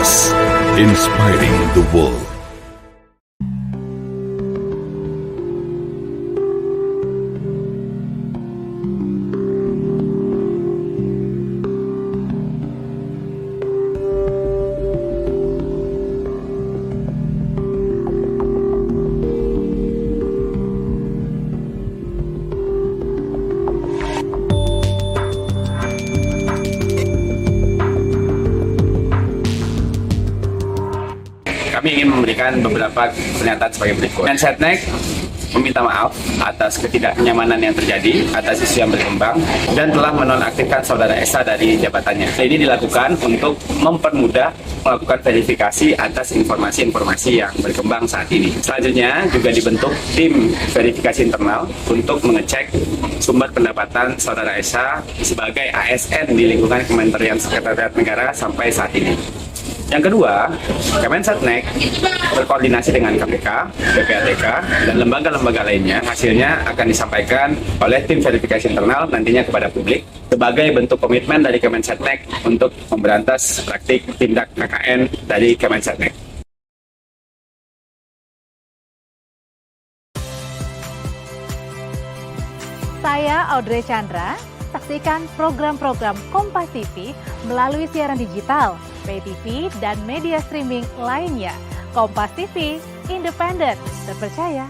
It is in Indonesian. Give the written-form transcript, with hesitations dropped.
Kompas, inspiring the world. Kami ingin memberikan beberapa pernyataan sebagai berikut. Kemensetnek meminta maaf atas ketidaknyamanan yang terjadi atas isu yang berkembang dan telah menonaktifkan Saudara Esa dari jabatannya. Ini dilakukan untuk mempermudah melakukan verifikasi atas informasi-informasi yang berkembang saat ini. Selanjutnya juga dibentuk tim verifikasi internal untuk mengecek sumber pendapatan Saudara Esa sebagai ASN di lingkungan Kementerian Sekretariat Negara sampai saat ini. Yang kedua, Kemensetnek berkoordinasi dengan KPK, PPATK, dan lembaga-lembaga lainnya. Hasilnya akan disampaikan oleh tim verifikasi internal nantinya kepada publik sebagai bentuk komitmen dari Kemensetnek untuk memberantas praktik tindak KKN dari Kemensetnek. Saya Audrey Chandra. Saksikan program-program Kompas TV melalui siaran digital, pay TV, dan media streaming lainnya. Kompas TV, independen, terpercaya.